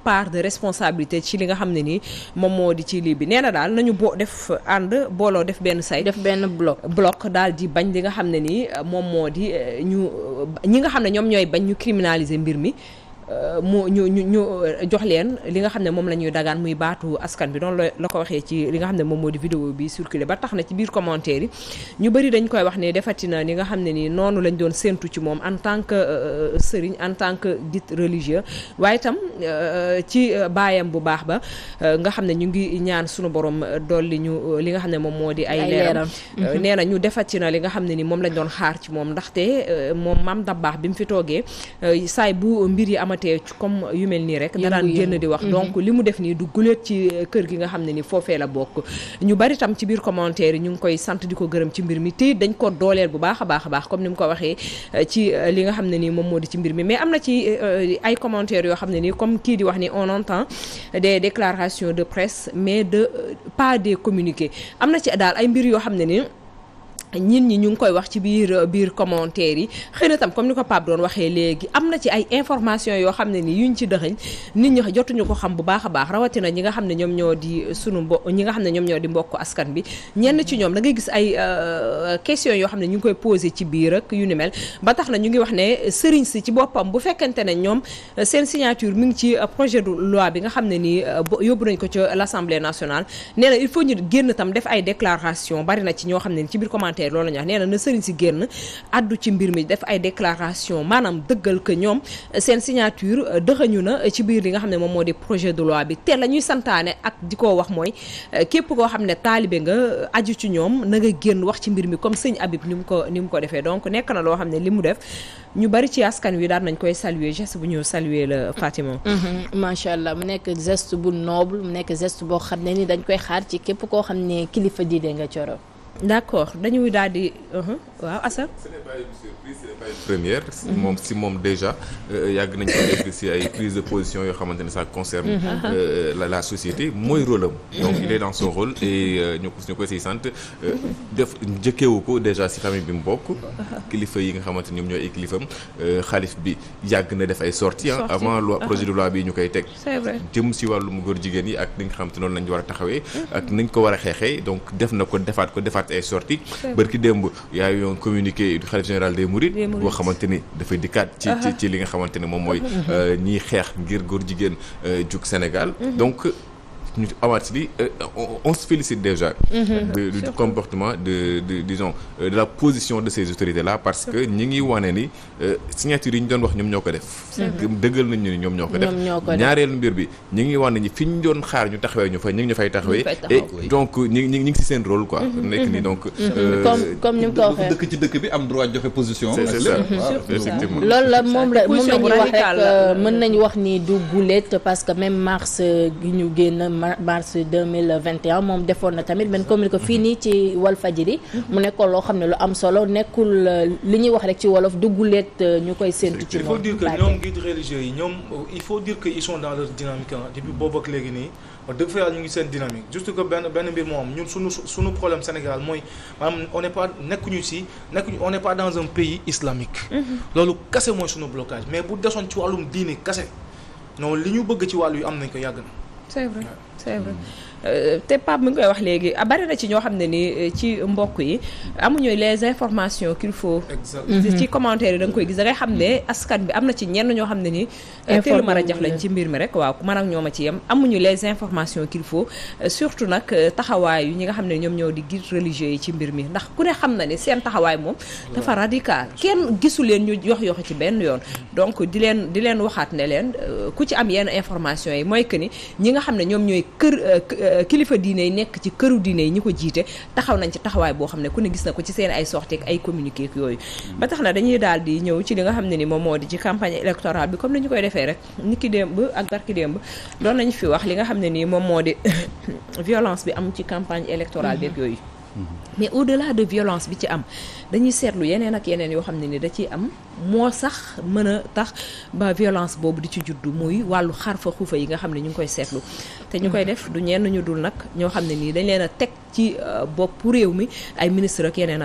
part de responsabilité ci li nga xam ne nii moom moo di ci lii bi nee na daal nañu booloo def benn say def benn bloc daal di bañ li nga xam ne nii moom moo di ñi nga xam ne ñoom ñooy bañ ñu criminaliser mbir mi ñu jox leen li nga xam ne moom la ñuy dagaan muy baatu askan bi noonu la ko waxee ci li nga xam ne moom moo di vidéo bi circulé ba tax na ci biir commentaire yi ñu bëri dañ koy wax ne defatina li nga xam ne nii noonu lañ doon séentu ci moom en tant que sëriñ en tant que guide religieux waaye itam ci baayam bu baax ba nga xam ne ñu ngi ñaan sunu borom dolli ñu li nga xam ne moom moo di ay leeram nee na ñu defatina li nga xam ne ni moom lañ doon xaar ci moom ndaxte moom Mame Dabakh bi mu fi toogee saay bu mbir yi amatee comme yu mel nii rek danaan génn di wax donc li mu def nii du guléet ci kër gi nga xam ne ni foofee la bokk ñu bari tam ci biir commentaire yi ñu ngi koy sant di ko gërëm ci mbir mi te dañ ko dooleel bu baax a baax comme ni mu ko waxee ci li nga xam ne nii moom moo di ci mbir mi mais am na ci ay commentaires yoo xam ne nii comme kii di wax ni on entend des déclarations de presse mais pas des communiqués am na ci daal ay mbir yoo xam ne ni ñin ñi ñu ngi koy wax ci biir commentaire yi xëy na tam comme ni ko Pape doon waxee léegi am na ci ay information yoo xam ne ni yuñ ci dëxëñ nit ñi jotuñu ko xam bu baax a baax rawatina ñi nga xam ne ñoom ñoo di ñi nga xam ne ñoom ñoo di mbokk askan bi ñenn ci ñoom da ngay gis ay question yoo xam ne ñu ngi koy posé ci biir ak yu ni mel ba tax na ñu ngi wax ne sëriñ si ci boppam bu fekkente ne ñoom seen signature mi ngi ci projet de loi bi nga xam ne nii yóbbu nañ ko ci l'Assemblée nationale nee na il faut ñu génn tam def ay déclaration bari na ci ñoo xam ne ci biir commentaire loolu la ñu wax nee na sëriñ si génn addu ci mbir mi def ay déclaration maanaam dëggal que ñoom seen signature dëxañu na ci biir li nga xam ne moom moo di projet de loi bi te la ñuy santaane ak di ko wax mooy képp koo xam ne taalibe nga aju ci ñoom na nga génn wax ci mbir mi comme sëñ Habib ni mu ko defee donc nekk na loo xam ne li mu def ñu bari ci askan wi daan nañ koy saluer geste bu ñu saluer la Fatima. macha allah mu nekk geste bu noble mu nekk geste boo xam ne ni dañ koy xaar ci képp koo xam ne kilifa diine nga coro. d'accord dañuy daal di waaw Assane. ce n'est pas une surprise, ce n'est pas une première. moom déjà yàgg nañ ko dégg si ay prise de position yoo xamante ne ça concerne la société mooy rôle am. donc il est dans son rôle et ñu koy siy sant def njëkkeewu ko déjà si famille bi mu bokk. kilifa yi nga xamante ni ñoom ñooy ay kilifam xalif bi yàgg na def ay sorties avant projet de loi bi ñu koy teg. c'est vrai jëm si wàllum góor jigéen yi ak ni nga xamante noonu lañ war a taxawee. ak niñ ko war a xeexee donc def na ko defaat ay sorties barki démb yaa yoon communiqué du khalife général des Mourides boo xamante ni dafay dikkaat ci li nga xamante ne moom mooy ñiy xeex ngir góor jigéen jug Sénégal donc ñu amaat li on se félicite déjà du comportement disons de la position de ces autorités là parce que ñi ngi wane ni signature yi ñu doon wax ñoom ñoo ko def dëggal nañ ni ñoom ñoo ko def ñaareelu mbir bi ñi ngi wane ni fi ñu doon xaar ñu taxawee ñu fa ñu ngi ñu fay taxawee et donc ñi ngi ci seen rôle quoi nekk ni donc comme ni mu ko waxee dëkk ci dëkk bi am droit joxe position c'est ça effectivement loolu la moom nañu wax rek mën nañu wax ni du gulet parce que même mars gi ñu génn mars 2021 moom defoon na tamit benn communiqué fii nii ci Walfadjri mu nekkoon loo xam ne lu am solo nekkul li ñuy wax rek ci wolof dugguleet ñu koy séntu ci moom. il faut dire que ñoom guides religieux yi ñoom il faut dire que ils sont dans leur dynamique depuis boobu ak léegi nii wax dëgg fa yàlla ñu ngi seen dynamique juste que benn mbir moo am ñun suñu problème Sénégal mooy maanaam on n'est pas dans un pays islamique. loolu kase mooy suñu blocage mais bu desoon ci wàllum diine kase non li ñu bëgg ci wàllu yu am nañ ko yàgg na. c'est vrai te Pape mi ngi koy wax léegi bari na ci ñoo xam ne ni ci mbokk yi amuñu les informations qu'il faut. ci commentaire yi da nga koy gis da ngay xam ne askan bi am na ci ñenn ñoo xam ne ni. teel mën a jax lañ ci mbir mi rek waaw man ak ñoom a ci yem amuñu les informations qu'il faut surtout nag taxawaayu ñi nga xam ne ñoom ñoo di guides religieux yi ci mbir mi ndax ku ne xam na ne seen taxawaay moom. dafa radical kenn gisu leen ñu yox ci benn yoon. donc di leen waxaat ne leen ku ci am yenn information yi mooy que ni ñi nga xam ne ñoom ñooy kilifa diine yi nekk ci këru diine yi ñi ko jiite taxaw nañ ci taxawaay boo xam ne ku ne gis na ko ci seen ay sorties ak ay communiqués ak yooyu ba tax na dañuy daal di ñëw ci li nga xam ne ni moom moo di ci campagne électorale bi comme ni ñu koy defee rek niki démb ak barki démb doon nañ fi wax li nga xam ne nii moom moo di violence bi am ci campagne électorale bi ak yooyu mais au-delà de violence bi ci am dañuy seetlu yeneen ak yeneen yoo xam ne ni da ciy am moo sax mën a tax ba violence boobu di ci juddu muy wàllu xarfa xuufa yi nga xam ne ñu ngi koy seetlu te ñu koy def du ñenn ñu dul nag ñoo xam ne nii dañ leen a teg ci bopp réew mi ay ministre ak yeneen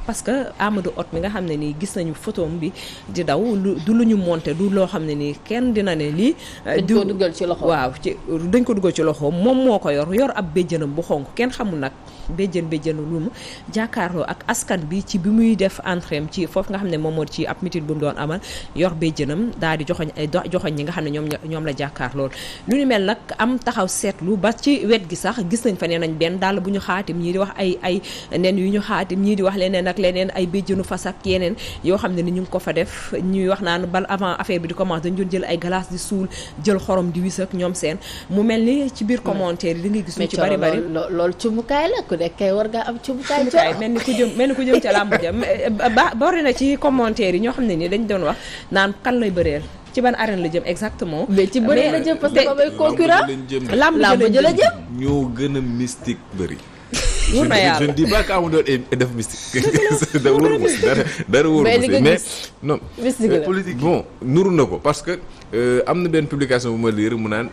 parce que Amadou Hott mi nga xam ne nii gis nañu photo bi di daw du lu ñu monté du loo xam ne nii kenn dina ne lii dañ ko dugal ci loxo waaw dañ ko dugal ci loxo moom moo ko yor ab béjjënam bu xonk kenn xamul nag béjjënu lu mu jàkkaarloo ak askan bi ci bi muy def entrée ci foofu nga xam ne moom moo ci ab meeting bu mu doon amal yor béjjënam daal di joxoñ ñi nga xam ne ñoom la jàkkaarloo lu ni mel nag am taxaw seetlu ba ci wet gi sax gis nañ fa nee nañ benn dàll bu ñu xaatim ñii di wax ay nen yu ñu xaatim ñii di wax leneen ak leneen ay béjjënu fas ak yeneen yoo xam ne ni ñu ngi ko fa def ñuy wax naan bal avant affaire bi di commencer dañu doon jël ay glace di suul jël xorom di wis ak ñoom seen mu mel ni ci biir commentaire yi da ngay gis ñu ci bari loolu cumukaay la ku nekk kay war ngaa am cumukaay mel ni ku jëm ca làmb ja bari na ci commentaire yi ñoo xam ne ni dañ doon wax naan kan lay bëreel ci ban arène la jëm exactement. mais ci bëri la jëm parce que ba may concurrent làmb ja la jëm ñoo gën a mystique bëri. wóor na yàlla je ne dis pas que Amadou def mystique. dara wóor mais non politique bon nuru na ko parce que am na benn publication bu ma lire mu naan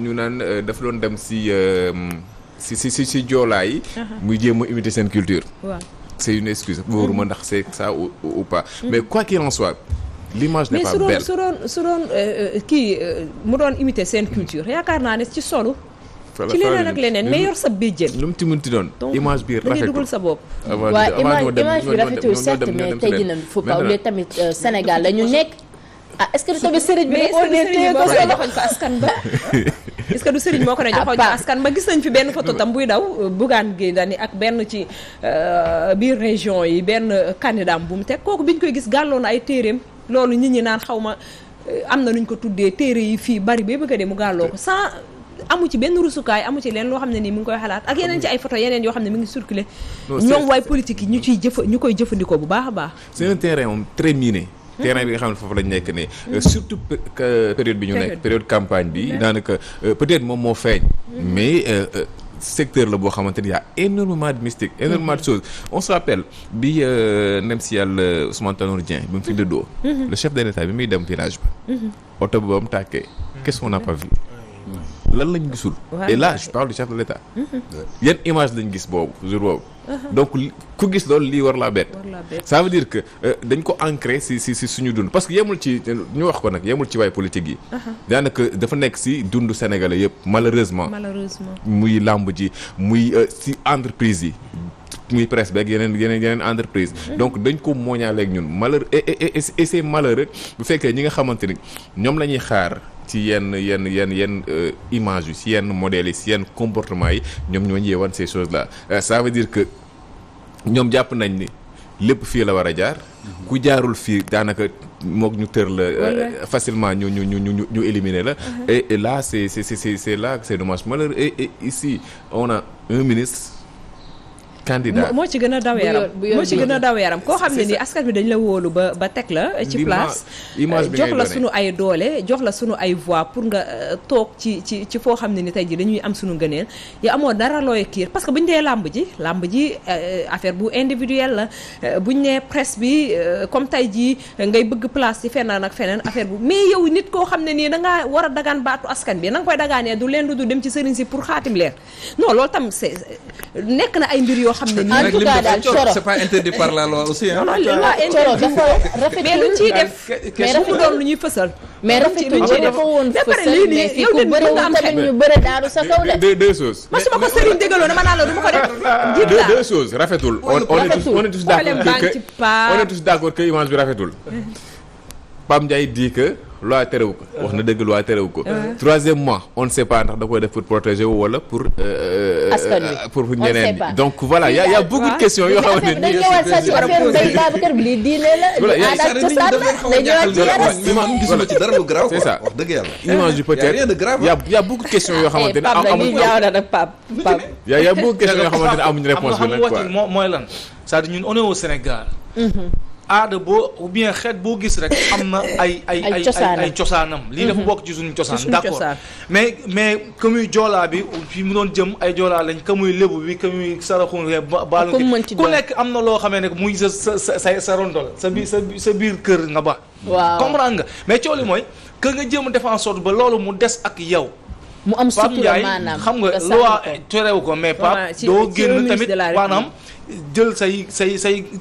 ñu naan dafa doon dem si joolaa yi. muy jéem a imiter seen culture. waaw c'est une excuse wóoruma ndax c'est ça ou pas. mais quoi qu'il en soit. l'image n'est pas belle mais su doon kii mu doon imiter seen culture yaakaar naa ne ci solo. ci leneen ak leneen mais yor sa béjjën. lu mu ci mënti doon. image bi rafetul da dugal sa bopp. waaw image bi rafetul certes mais tey jii nag faut pas oublier tamit Sénégal la ñu nekk. ah est-ce que du tamit sëriñ bi ko joxoñ ko askan ba est-ce que du sëriñ moo ko ne joxoñ ko askan ba gis nañ fi benn photo tam buy daw Bougane Gueye Dany ak benn ci biir région yi benn candidat bu mu teg kooku biñ koy gis gàlloon ay téeréem loolu nit ñi naan xaw ma am na nuñ ko tuddee téere yi fii bari ba bëgg a dee mu gàlloo ko sans amu ci benn rusukaay amu ci leen loo xam ne nii mu ngi koy xalaat ak yeneen ci ay photo yeneen yoo xam ne mi ngi circulé ñoom waay politique yi ñu koy jëfandikoo bu baax a baax. c'est un terrain moom très miné. terrain bi nga xam ne foofu lañ nekk ne surtout période bi ñu nekk période campagne bi daanaka peut-être moom moo feeñ mais secteur la boo xamante ni y a énormément de mystique énormément de choses on se rappelle bi nem si yàlla Ousmane Tanor Dieng bi mu fi dëddoo le chef de l'État bi muy dem village ba oto ba mu tàkkee qu'est-ce qu'on n'a pas vu lan lañ gisul et là je parle du chef de l'État yan image lañ gis boobu jour boobu donc ku gis loolu lii war laa bett ça veut dire que dañ ko ancré si suñu dund parce que yemul ci ñu wax ko nag yemul ci waay politique yi daanaka dafa nekk si dundu sénégalais yëpp malheureusement muy làmb ji muy si entreprise yi muy presse beeg yeneen entreprise donc dañ ko mooñaaleeg ñun malheureux et c'est malheureux bu fekkee ñi nga xamante ni ñoom la ñuy xaar ci yenn image yi ci yenn modèles yi ci yenn comportement yi ñoom ñoo ñëwee wan ces choses là ça veut dire que ñoom jàpp nañ ni lépp fii la war a jaar ku jaarul fii daanaka mook ñu tër la facilement ñu éliminer la et là c'est là que c'est dommage malheureux et ici on a un ministre candidat moo ci gën a daw yaram koo xam ne ni askan bi dañ la wóolu ba teg la ci place jox la sunu ay doole jox la sunu ay voix pour nga toog ci foo xam ne ni tey ji dañuy am sunu ngëneel yow amoo dara looy kiir parce que buñu dee làmb ji affaire bu individuel la buñ nee presse bi comme tey ji ngay bëgg place ci feneen ak feneen affaire bu mais yow nit koo xam ne nii dangaa war a dagaan baatu askan bi na nga koy dagaanee du leen du dem ci sëriñ si pour xaatim leer non loolu tam c'est nekk na ay mbir yoo xam ne nii en tout cas daal Coro c'est pas interdit par la loi aussi hein. Coro dafa rafetlu mais luñ ciy def mais dafa doon lu ñuy fësal mais rafetlu dafa woon fësal mais fii ku bëre wu tamit ñu bëre daaru sa kaw de deux choses ma su ma ko sëriñ dégaloo dama naan la du ma ko def deux choses rafetul on est tous d'accord que image bi rafetul Pape Ndiaye dit que loi terewu ko wax na dëgg loi terewu ko troisièmement on ne sait pas ndax da koy def pour protéger wu wala pour ñeneen donc voilà y a beaucoup de questions yoo xamante ni dañ ñëwaat sa ci affaire Mbaye Babacar bi lii diine la aada cosaan la dañ ñëwaat ci yaras gisuma ci dara lu grave c'est ça wax dëgg yàlla image bi peut-être y a beaucoup de questions yoo xamante ni amuñu y a beaucoup de questions yoo xamante ni amuñu réponse bi nag quoi mooy lan c'est-à-dire ñun on est au Sénégal aada boo ou bien xeet boo gis rek am na ay cosaanam lii dafa bokk ci suñu cosaan d'accord mais que muy joolaa bi fi mu doon jëm ay joolaa lañ que muy lébu bi que muy saraxun baalu ku nekk am na loo xamee ne muy sa rondol sa biir kër nga ba comprendre nga mais cooli mooy que nga jëm def en sorte ba loolu mu des ak yow mu am sutura maanaam xam nga loi terewu ko mais Pape doo génn tamit maanaam jël say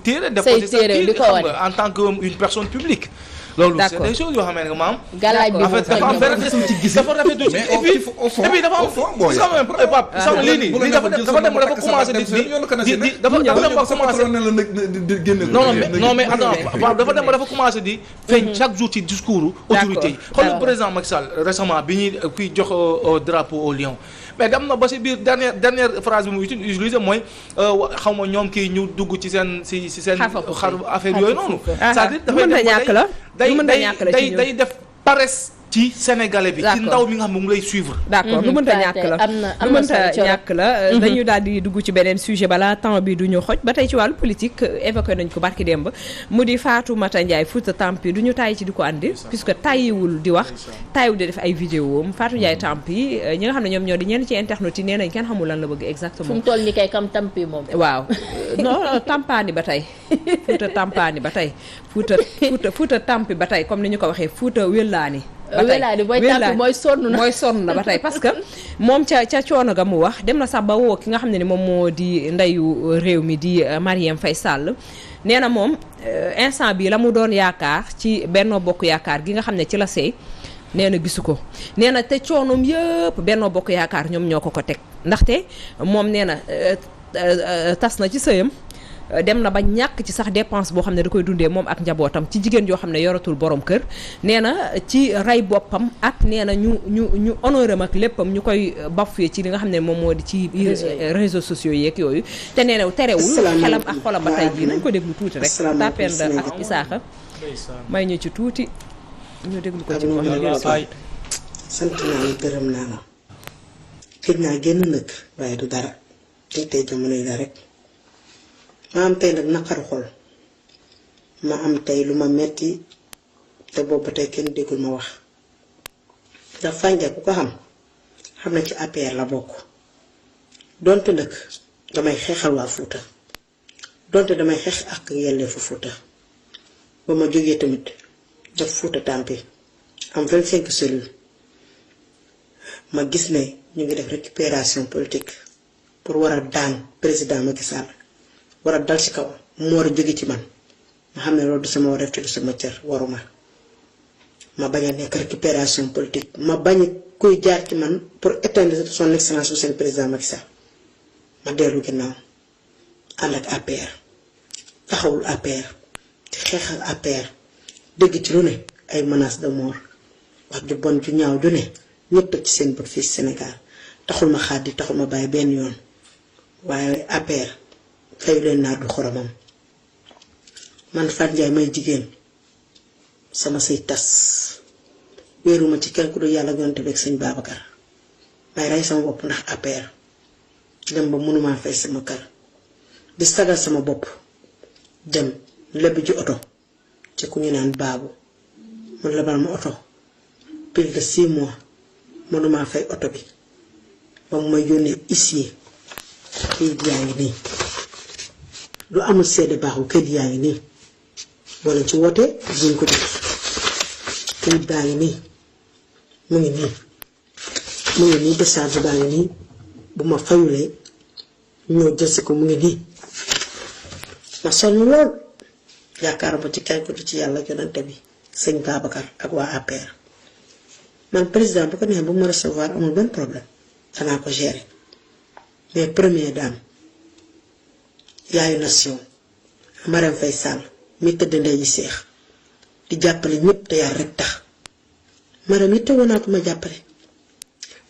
téere def ko ci sa kii xam nga en tant que une personne publique loolu c'est des choses yoo xam ne maam galaaj bi en fait dafa am benn dafa rafetlu ci et puis dafa am quand même Pape sax lii nii dafa dem dafa commencé di dafa dem ba commencé non mais attends dafa dem ba dafa commencé di feeñ chaque jour ci discours autorité yi xool le président Macky Sall récemment bi ñuy kuy jox drapeau au lion mais dem na ba si biir dernière phrase bi mu utilisé mooy xaw ma ñoom kii ñu dugg ci seen xaru affaire yooyu noonu c'est-à-dire dafay day def paresse ci sénégalais bi ci ndaw mi nga xam ne mu ngi lay suivre. d'accord lu mënta ñàkk la lu mënta ñàkk la dañu daal di dugg ci beneen sujet balaa temps bi du ñu xoj ba tey ci wàllu politique évoqué nañ ko barki démb mu di Fatoumata Ndiaye Fouta Tampi du ñu tàyyi ci di ko andi puisque tàyyiwul di wax tàyyiwul di def ay vidéo am Fatou Ndiaye Tampi ñi nga xam ne ñoom ñoo di ñenn ci internet yi nee nañ kenn xamul lan la bëgg exactement. fu mu toll ni kay kam Tampi moom. waaw non tampaani ba tey Fouta tampaani ba tey Fouta Tampi ba tey comme ni ñu ko waxee Fouta wéllaani wélaadi booy tàmpi mooy sonn na ba tey parce que moom ca coono ga mu wax dem na sax ba woo ki nga xam ne ni moom moo di ndeyu réew mi di Marième Faye Sall nee na moom instant bi la mu doon yaakaar ci Benno Bokk Yaakaar gi nga xam ne ci la seey nee na gisu ko nee na te coonoom yëpp Benno Bokk Yaakaar ñoom ñoo ko teg ndaxte moom nee na tas na ci sëyam dem na ba ñàkk ci sax dépense boo xam ne da koy dundee moom ak njabootam ci jigéen yoo xam ne yoratul borom kër nee na ci rey boppam ak nee na ñu honoré ak léppam ñu koy bafoué ci li nga xam ne moom moo di ci réseaux sociaux yeeg yooyu te nee na terewul xelam ak xolam ba tey jii nañ ko déglu tuuti rek tapeen da ak Isaaxa may ñu ci tuuti ñu déglu ko ci wax sant naa la gërëm naa la gëj naa génn nag waaye du dara tey jamono yi la rek ma am tey nag naqaru xol ma am tey lu ma metti te boobu tey kenn déggul ma wax ndax Fanja ku ko xam na ci APR la bokk donte nag damay xeexal waa Fuuta donte damay xeex ak yelleefu Fuuta ba ma jógee tamit def Fuuta Tampi am 25 cellules ma gis ne ñu ngi def récupération politique pour war a daan président Macky Sall war a dal ci kaw mu war a jóge ci man ma xam ne loolu du sama wareef te du sama cër waruma ma bañ a nekk récupération politique ma bañ kuy jaar ci man pour éteindre son excellence monsieur le président Macky Sall ma dellu ginnaaw ànd ak APR taxawul APR di xeexal APR dégg ci lu ne ay menaces de mort wax ju bon ju ñaaw ju ne ñëpp teg ci seen bët fii Sénégal taxul ma xaar di taxul ma bàyyi benn yoon waaye APR fayu leen naa du xoromam man Fatou Ndiaye may jigéen sama sëy tas wéeruma ci kenn ku du yàlla gonte beeg sëñ Babacar may rey sama bopp ndax APR dem ba mënumaa fay sama kër di sagal sama bopp dem lebb ji oto ci ku ñu naan baabu mu lebal ma oto plus de 6 mois mënumaa fay oto bi ba mu may yónnee ici kayit yaa ngi nii lu amul seede baaxul kayit yaa ngi nii boo leen ci wootee duñ ko def kayit baa ngi nii mu ngi nii décharge baa ngi nii bu ma fayulee ñoo jël si ko mu ngi nii ma sonn lool yaakaaruma ci kenn ku du ci yàlla yonante bi sëñ Babacar ak waa APR man président bu ko neexee bu ma recevoir amul benn problème danaa ko gérer mais première dame yaayu nation Marième Faye Sall mi tëdd ndey ji seex di jàppale ñëpp te yàlla rek tax Marième yitte woon naa ko ma jàppale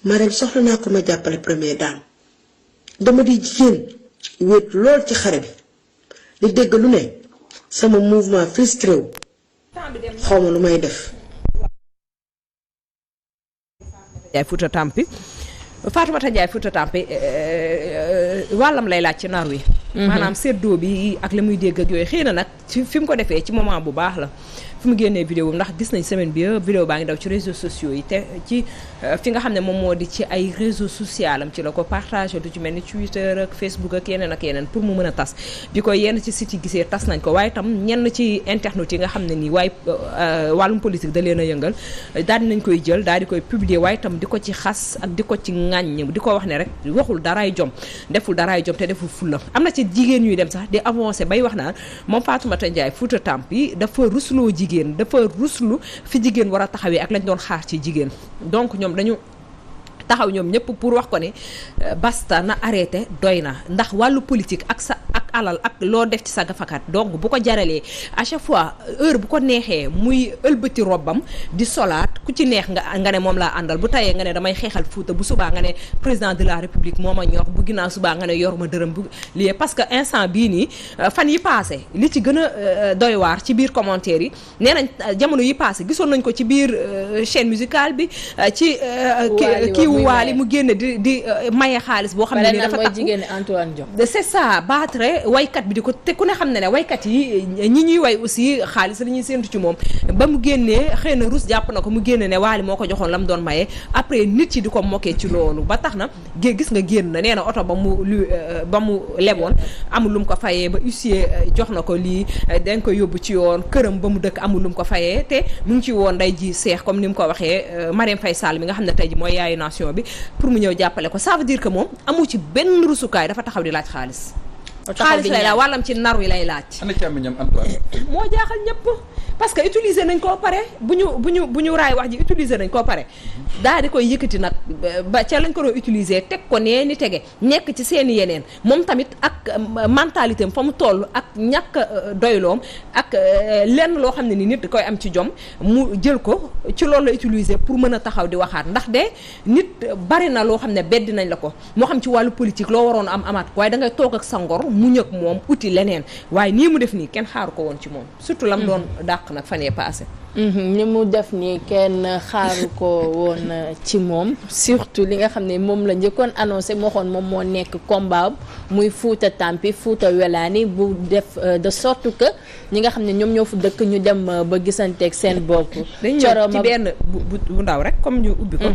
Marième soxla naa ko ma jàppale première dame dama di jigéen wéet lool ci xare bi di dégg lu ne sama mouvement frustré wu xawma lu may def. Fouta Tampi Fatoumata Ndiaye Fouta Tampi wàllam lay laaj ci nar wi maanaam seddoo bi ak la muy dégg ak yooyu xëy na nag ci fi mu ko defee ci moment bu baax la fu mu génnee vidéo ndax gis nañ semaine bi vidéo baa ngi daw ci réseaux sociaux yi te ci fi nga xam ne moom moo di ci ay réseaux sociaux am ci la ko partagé du ci mel ni Twitter ak Facebook ak yeneen pour mu mën a tas bi ko yenn ci site yi gisee tas nañ ko waaye tam ñenn ci internet yi nga xam ne nii waaye wàllum politique da leen a yëngal daal di nañ koy jël daal di koy publier waaye tam di ko ci xas ak di ko ci ŋàññ di ko wax ne rek waxul daraay jom deful daraay jom te deful fulla am na ci jigéen ñuy dem sax di avancé bay wax naan moom Fatoumata Ndiaye Fouta Tampi dafa rusloo jigéen dafa ruslu fi jigéen war a taxawee ak lañ doon xaar ci jigéen donc ñoom dañu taxaw ñoom ñëpp pour wax ko ne basta na arrêté doy na ndax wàllu politique ak sa ak alal ak loo def ci sa gafakat donc bu ko jaralee à chaque fois heure bu ko neexee muy ëlbati robbam di solaat ku ci neex nga ne moom laa àndal bu tayee nga ne damay xeexal Fuuta bu subaa nga ne président de la république moo ma ñor bu ginnaaw subaa nga ne yor ma dërëm bu lii parce que instant bii nii fan yi passé li ci gën a doy waar ci biir commentaire yi nee nañ jamono yi passé gisoon nañ ko ci biir chaîne musicale bi ci Waali mu génne di maye xaalis boo xam ne ni dafa takku jigéen Antoine Diop c'est ça baatre waykat bi di ko te ku ne xam ne waykat yi ñi ñuy way aussi xaalis la ñuy séentu ci moom ba mu génnee xëy na rus jàpp na ko mu génne ne Waali moo ko joxoon la mu doon maye après nit yi di ko moqué ci loolu ba tax na gis nga génn na nee na oto ba mu leboon amul lu mu ko fayee ba huissier jox na ko lii dañ ko yóbbu ci yoon këram ba mu dëkk amul lu mu ko fayee te mu ngi ci woon day ji seex comme ni mu ko waxee Marième Faye Sall mi nga xam ne tey ji mooy yaayu nation bi pour mu ñëw jàppale ko ça veut dire que moom amu ci benn rusukaay dafa taxaw di laaj xaalis lay laaj wàllam ci nar wi lay laaj ana càmmiñam Antoine moo jaaxal ñëpp parce que utiliser nañ koo pare bu ñu raay wax ji utiliser nañ koo pare daal di koy yëkkati nag ba ca lañ ko doon utiliser teg ko nee ni tege nekk ci seeni yeneen moom tamit ak mentalité am fa mu toll ak ñàkk doyloom ak lenn loo xam ne ni nit da koy am ci jom mu jël ko ci loolu la utiliser pour mën a taxaw di waxaat ndax de nit bari na loo xam ne beddi nañ la ko moo xam ci wàllu politique loo waroon amaat waaye da ngay toog ak sa ngor mu ñëkk moom uti leneen waaye nii mu def nii kenn xaaru ko woon ci moom surtout lam doon dàq nag fan yee passé ni mu def nii kenn xaaru ko woon ci moom surtout li nga xam ne moom la njëkkoon annoncé moo xoon moom moo nekk combat muy Fouta Tampi Fouta Welaani bu def de sorte que ñi nga xam ne ñoom ñoo fu dëkk ñu dem ba gisanteeg seen bopp. dañu ñëw ci benn bu ndaw rek comme ñu ubbi ko.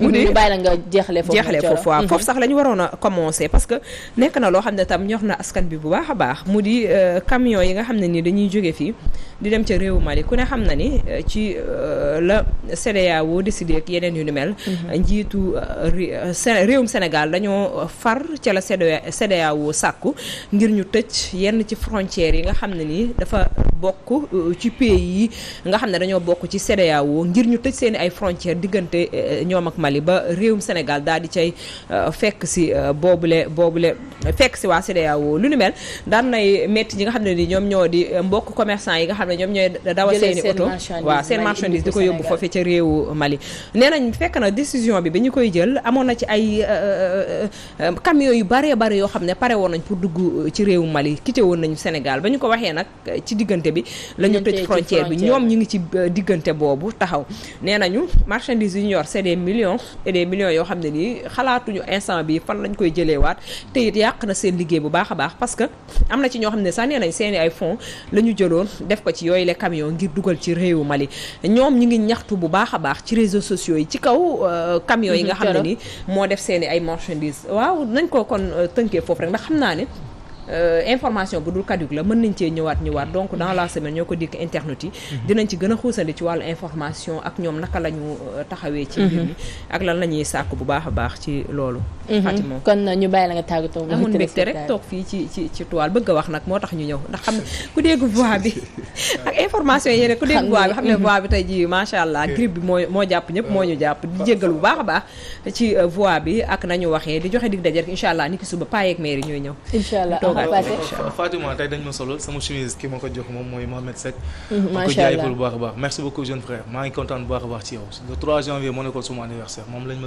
mu di ñu bàyyi la nga jeexale foofu waaw foofu sax la ñu waroon a commencé parce que nekk na loo xam ne tam ñor na askan bi bu baax a baax mu di camion yi nga xam ne ni dañuy jóge fii di dem ca réewu Mali ku ne xam na ni ci la CEDEAO décidé ak yeneen yu ni mel. njiitu réewum Sénégal dañoo far ca la CEDEAO sàkku ngir ñu tëj yenn ci frontières yi nga xam ne ni dafa bokk ci pays yi nga xam ne dañoo bokk ci CEDEAO ngir ñu tëj seen ay frontières diggante ñoom ak Mali ba réewum Sénégal daal di cay fekk si boobule fekk si waa CEDEAO lu ni mel daan nay métti ñi nga xam ne ni ñoom ñoo di mbokk commerçant yi nga xam ne ñoom ñooy dawal seeni oto waaw seen marchandise di ko yóbbu foofu ca réewu Mali nee nañ fekk na décision bi ñu koy jël amoon na ci ay camions yu bare yoo xam ne pare woon nañ pour dugg ci réewu Mali quitté woon nañu Sénégal ba ñu ko waxee nag ci diggante bi la ñu tëj frontière bi ñoom ñu ngi ci diggante boobu taxaw nee nañu marchandise yu ñu yor c'est des millions et des millions yoo xam ne nii xalaatuñu instant bi fan lañ koy jëlee waat te it yàq na seen liggéey bu baax a baax parce que am na ci ñoo xam ne sax nee nañ seeni ay fonds la ñu jëloon def ko ci yooyu les camions ngir dugal ci réewu Mali ñoom ñu ngi ñaxtu bu baax a baax ci réseaux sociaux yi ci kaw camions yi nga xam ne ni moo def seeni ay marchandises waaw nañ ko kon tënkee foofu rek ndax xam naa ne information bu dul kaddu la mën nañ cee ñëwaat donc dans la semaine ñoo ko dikk internet yi dinañ ci gën a xuusandi ci wàllu information ak ñoom naka la ñu taxawee ci mbir mi ak lan la ñuy sàkk bu baax a baax ci loolu Fatima kon ñu bàyyi la nga tàggatoo amoon mbégte rek toog fii ci toile bëgg a wax nag moo tax ñu ñëw ndax xam ne ku dégg voix bi ak information yi rek ku dégg voix bi xam ne voix bi tey ji macha allah grippe bi moo jàpp ñëpp moo ñu jàpp di jéggal bu baax a baax ci voix bi ak nañu waxee di joxe dig daje rek incha allah ni ki suba payeeg maire yi ñooy ñëw incha allah Fatima tey dañ ma solo sama chemise ki ma ko jox moom mooy Mohamed Seck macha allah ko jaay bu baax a baax merci beaucoup jeune frère maa ngi kontaan bu baax a baax ci yow le 3 janvier moo nekkoon suma anniversaire moom lañ ma